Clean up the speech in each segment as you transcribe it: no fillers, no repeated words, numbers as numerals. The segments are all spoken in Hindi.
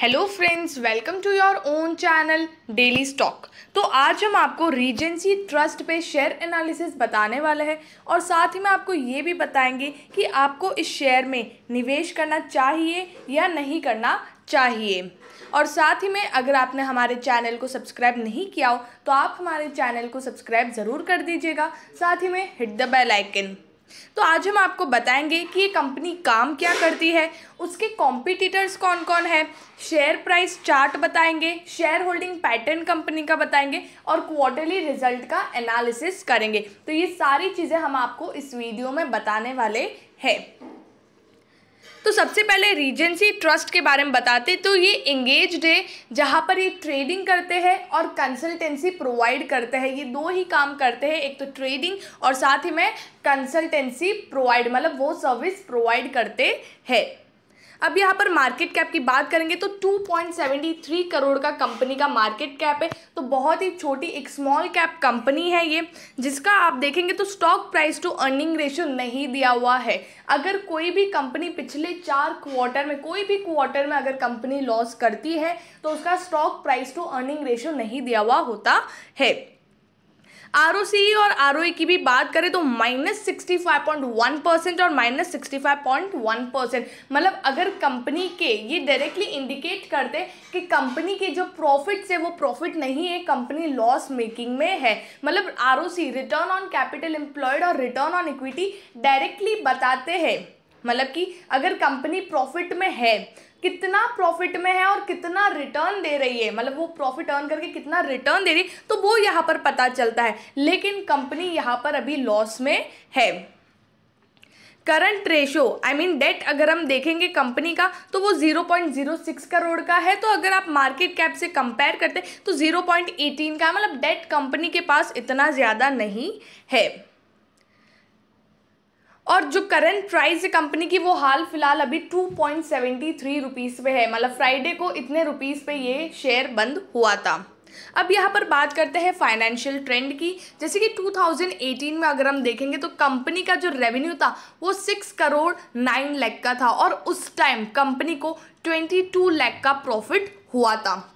Hello friends, welcome to your own channel daily stock. तो आज हम आपको रीजेंसी ट्रस्ट पे शेयर एनालिसिस बताने वाले हैं और साथ ही में आपको ये भी बताएंगे कि आपको इस शेयर में निवेश करना चाहिए या नहीं करना चाहिए। और साथ ही में अगर आपने हमारे चैनल को सब्सक्राइब नहीं किया हो तो आप हमारे चैनल को सब्सक्राइब ज़रूर कर दीजिएगा, साथ ही में हिट द बेल आइकन। तो आज हम आपको बताएंगे कि ये कंपनी काम क्या करती है, उसके कॉम्पिटिटर्स कौन कौन है, शेयर प्राइस चार्ट बताएंगे, शेयर होल्डिंग पैटर्न कंपनी का बताएंगे और क्वार्टरली रिजल्ट का एनालिसिस करेंगे। तो ये सारी चीज़ें हम आपको इस वीडियो में बताने वाले हैं। तो सबसे पहले रीजेंसी ट्रस्ट के बारे में बताते तो ये एंगेज्ड है, जहाँ पर ये ट्रेडिंग करते हैं और कंसल्टेंसी प्रोवाइड करते हैं। ये दो ही काम करते हैं, एक तो ट्रेडिंग और साथ ही में कंसल्टेंसी प्रोवाइड, मतलब वो सर्विस प्रोवाइड करते हैं। अब यहाँ पर मार्केट कैप की बात करेंगे तो 2.73 करोड़ का कंपनी का मार्केट कैप है। तो बहुत ही छोटी एक स्मॉल कैप कंपनी है ये, जिसका आप देखेंगे तो stock price to earning ratio नहीं दिया हुआ है। अगर कोई भी कंपनी पिछले 4 क्वार्टर में, कोई भी क्वार्टर में अगर कंपनी लॉस करती है तो उसका stock price to earning ratio नहीं दिया हुआ होता है। आरओसी और आरओई की भी बात करें तो -65.1% और -65.1%, मतलब अगर कंपनी के ये डायरेक्टली इंडिकेट करते कि कंपनी के जो प्रॉफिट्स है वो प्रॉफिट नहीं है, कंपनी लॉस मेकिंग में है। मतलब ROC, return on capital employed और रिटर्न ऑन इक्विटी डायरेक्टली बताते हैं, मतलब कि अगर कंपनी प्रॉफिट में है, कितना प्रॉफिट में है और कितना रिटर्न दे रही है, मतलब वो प्रॉफिट अर्न करके कितना रिटर्न दे रही है, तो वो यहाँ पर पता चलता है। लेकिन कंपनी यहाँ पर अभी लॉस में है। करंट रेशो डेट अगर हम देखेंगे कंपनी का तो वो 0.06 करोड़ का है। तो अगर आप मार्केट कैप से कंपेयर करते तो 0.18 का, मतलब डेट कंपनी के पास इतना ज़्यादा नहीं है। और जो करंट प्राइस है कंपनी की वो हाल फिलहाल अभी 2.73 रुपीज़ पे है, मतलब फ्राइडे को इतने रुपीज़ पे ये शेयर बंद हुआ था। अब यहाँ पर बात करते हैं फाइनेंशियल ट्रेंड की। जैसे कि 2018 में अगर हम देखेंगे तो कंपनी का जो रेवेन्यू था वो 6 करोड़ 9 लाख का था और उस टाइम कंपनी को 22 लाख का प्रॉफिट हुआ था।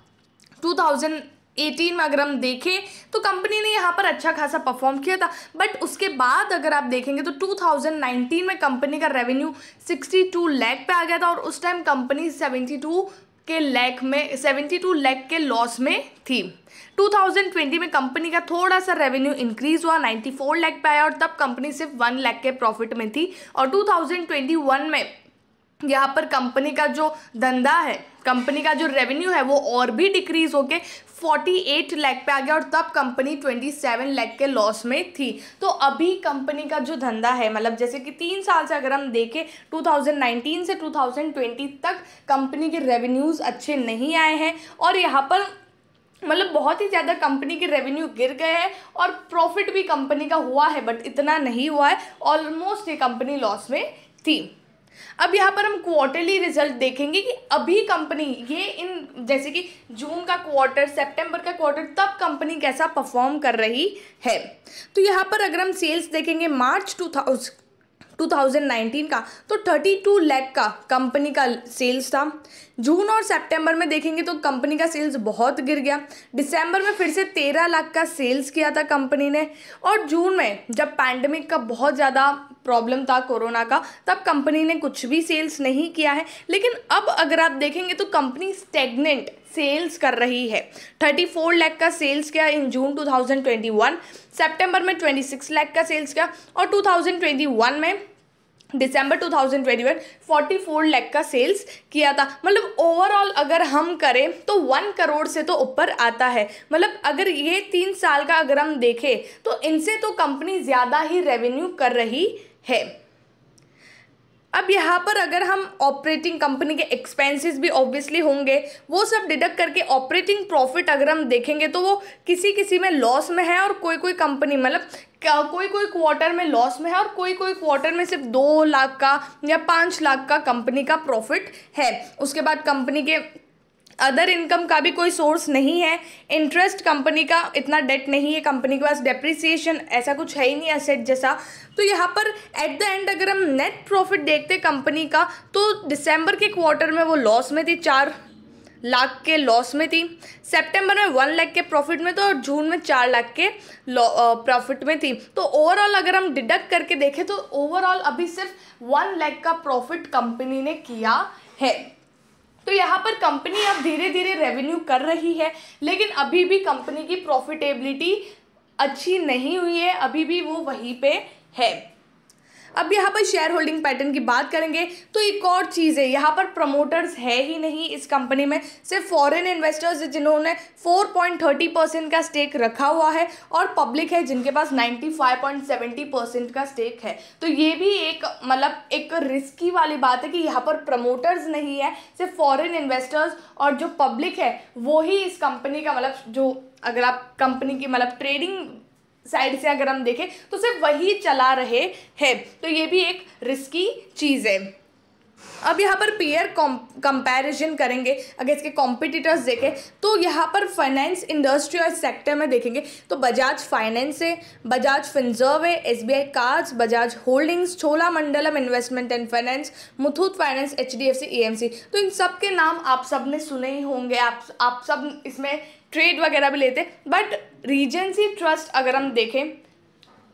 2018 में अगर हम देखें तो कंपनी ने यहाँ पर अच्छा खासा परफॉर्म किया था। बट उसके बाद अगर आप देखेंगे तो 2019 में कंपनी का रेवेन्यू 62 लाख पे आ गया था और उस टाइम कंपनी 72 लाख के लॉस में थी। 2020 में कंपनी का थोड़ा सा रेवेन्यू इंक्रीज हुआ, 94 लाख पे आया और तब कंपनी सिर्फ 1 लाख के प्रॉफिट में थी। और 2021 में यहाँ पर कंपनी का जो धंधा है, कंपनी का जो रेवेन्यू है वो और भी डिक्रीज होके 48 लाख पे आ गया और तब कंपनी 27 लाख के लॉस में थी। तो अभी कंपनी का जो धंधा है, मतलब जैसे कि 3 साल से अगर हम देखें 2019 से 2020 तक कंपनी के रेवेन्यूज़ अच्छे नहीं आए हैं और यहाँ पर मतलब बहुत ही ज़्यादा कंपनी के रेवेन्यू गिर गए हैं और प्रॉफिट भी कंपनी का हुआ है बट इतना नहीं हुआ है, ऑलमोस्ट ये कंपनी लॉस में थी। अब यहाँ पर हम क्वार्टरली रिजल्ट देखेंगे कि अभी कंपनी ये इन जैसे कि जून का क्वार्टर, सितंबर का क्वार्टर, तब कंपनी कैसा परफॉर्म कर रही है। तो यहाँ पर अगर हम सेल्स देखेंगे मार्च 2019 का तो 32 लाख का कंपनी का सेल्स था। जून और सितंबर में देखेंगे तो कंपनी का सेल्स बहुत गिर गया। दिसंबर में फिर से 13 लाख का सेल्स किया था कंपनी ने और जून में जब पैंडेमिक का बहुत ज़्यादा प्रॉब्लम था कोरोना का, तब कंपनी ने कुछ भी सेल्स नहीं किया है। लेकिन अब अगर आप देखेंगे तो कंपनी स्टेगनेंट सेल्स कर रही है। 34 लाख का सेल्स किया इन जून 2021, सितंबर में 26 लाख का सेल्स किया और 2021 में दिसंबर 2021 44 लाख का सेल्स किया था। मतलब ओवरऑल अगर हम करें तो 1 करोड़ से तो ऊपर आता है। मतलब अगर ये 3 साल का अगर हम देखें तो इनसे तो कंपनी ज़्यादा ही रेवेन्यू कर रही है। अब यहाँ पर अगर हम ऑपरेटिंग कंपनी के एक्सपेंसेस भी ऑब्वियसली होंगे, वो सब डिडक्ट करके ऑपरेटिंग प्रॉफिट अगर हम देखेंगे तो वो किसी किसी में लॉस में है और कोई कोई कंपनी, मतलब कोई कोई क्वार्टर में लॉस में है और कोई कोई क्वार्टर में सिर्फ 2 लाख का या 5 लाख का कंपनी का प्रॉफिट है। उसके बाद कंपनी के अदर इनकम का भी कोई सोर्स नहीं है। इंटरेस्ट कंपनी का इतना डेट नहीं है, कंपनी के पास डेप्रिसिएशन ऐसा कुछ है ही नहीं एसेट जैसा। तो यहाँ पर एट द एंड अगर हम नेट प्रॉफिट देखते कंपनी का तो दिसंबर के क्वार्टर में वो लॉस में थी, लाख के लॉस में थी, सितंबर में 1 लाख के प्रॉफिट में, तो और जून में 4 लाख के प्रॉफिट में थी। तो ओवरऑल अगर हम डिडक्ट करके देखें तो ओवरऑल अभी सिर्फ 1 लाख का प्रॉफिट कंपनी ने किया है। तो यहाँ पर कंपनी अब धीरे धीरे रेवेन्यू कर रही है, लेकिन अभी भी कंपनी की प्रॉफिटेबिलिटी अच्छी नहीं हुई है, अभी भी वो वहीं पे है। अब यहाँ पर शेयर होल्डिंग पैटर्न की बात करेंगे तो एक और चीज़ है, यहाँ पर प्रमोटर्स है ही नहीं इस कंपनी में, सिर्फ फॉरेन इन्वेस्टर्स जिन्होंने 4.30% का स्टेक रखा हुआ है और पब्लिक है जिनके पास 95.70% का स्टेक है। तो ये भी एक मतलब एक रिस्की वाली बात है कि यहाँ पर प्रमोटर्स नहीं है, सिर्फ फॉरेन इन्वेस्टर्स और जो पब्लिक है वो ही इस कंपनी का मतलब जो अगर आप कंपनी की मतलब ट्रेडिंग साइड से अगर हम देखें तो सिर्फ वही चला रहे हैं। तो ये भी एक रिस्की चीज़ है। अब यहाँ पर पीयर कंपैरिजन करेंगे, अगर इसके कॉम्पिटिटर्स देखें तो यहाँ पर फाइनेंस इंडस्ट्री और सेक्टर में देखेंगे तो बजाज फाइनेंस है, बजाज फिनसर्व है, SBI cards, Bajaj holdings, Cholamandalam investment and finance, Muthoot finance, HDFC AMC। तो इन सब के नाम आप सब ने सुने ही होंगे, आप सब इसमें ट्रेड वगैरह भी लेते। बट रीजेंसी ट्रस्ट अगर हम देखें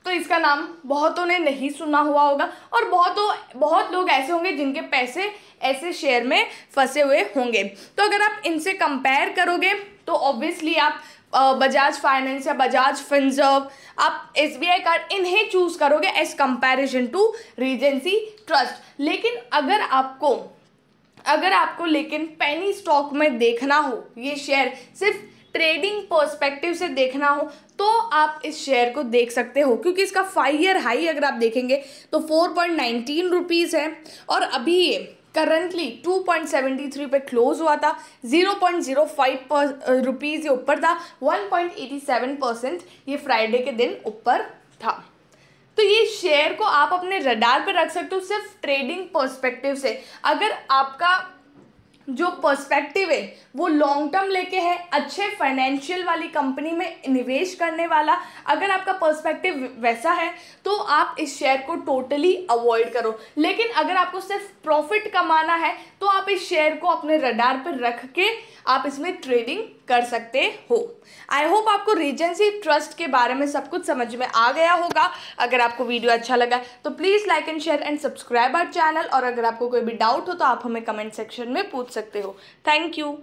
तो इसका नाम बहुतों ने नहीं सुना हुआ होगा और बहुत लोग ऐसे होंगे जिनके पैसे ऐसे शेयर में फंसे हुए होंगे। तो अगर आप इनसे कंपेयर करोगे तो ऑब्वियसली आप बजाज फाइनेंस या बजाज फिनसर्व, आप SBI कार्ड, इन्हें चूज करोगे as comparison to Regency Trust. लेकिन अगर आपको लेकिन पेनी स्टॉक में देखना हो, ये शेयर सिर्फ ट्रेडिंग पर्सपेक्टिव से देखना हो तो आप इस शेयर को देख सकते हो, क्योंकि इसका 5 ईयर हाई अगर आप देखेंगे तो 4.19 रुपीज़ है और अभी ये करंटली 2.73 पे क्लोज हुआ था, 0.05 रुपीज़ ये ऊपर था, 1.87% ये फ्राइडे के दिन ऊपर था। तो ये शेयर को आप अपने रडार पे रख सकते हो सिर्फ ट्रेडिंग पर्सपेक्टिव से। अगर आपका जो पर्सपेक्टिव है वो लॉन्ग टर्म लेके है, अच्छे फाइनेंशियल वाली कंपनी में निवेश करने वाला, अगर आपका पर्सपेक्टिव वैसा है तो आप इस शेयर को टोटली अवॉइड करो। लेकिन अगर आपको सिर्फ प्रॉफिट कमाना है तो आप इस शेयर को अपने रडार पर रख के आप इसमें ट्रेडिंग कर सकते हो। आई होप आपको रीजेंसी ट्रस्ट के बारे में सब कुछ समझ में आ गया होगा। अगर आपको वीडियो अच्छा लगा तो please like and share and subscribe our channel, और अगर आपको कोई भी डाउट हो तो आप हमें कमेंट सेक्शन में पूछ सकते हो। Thank you.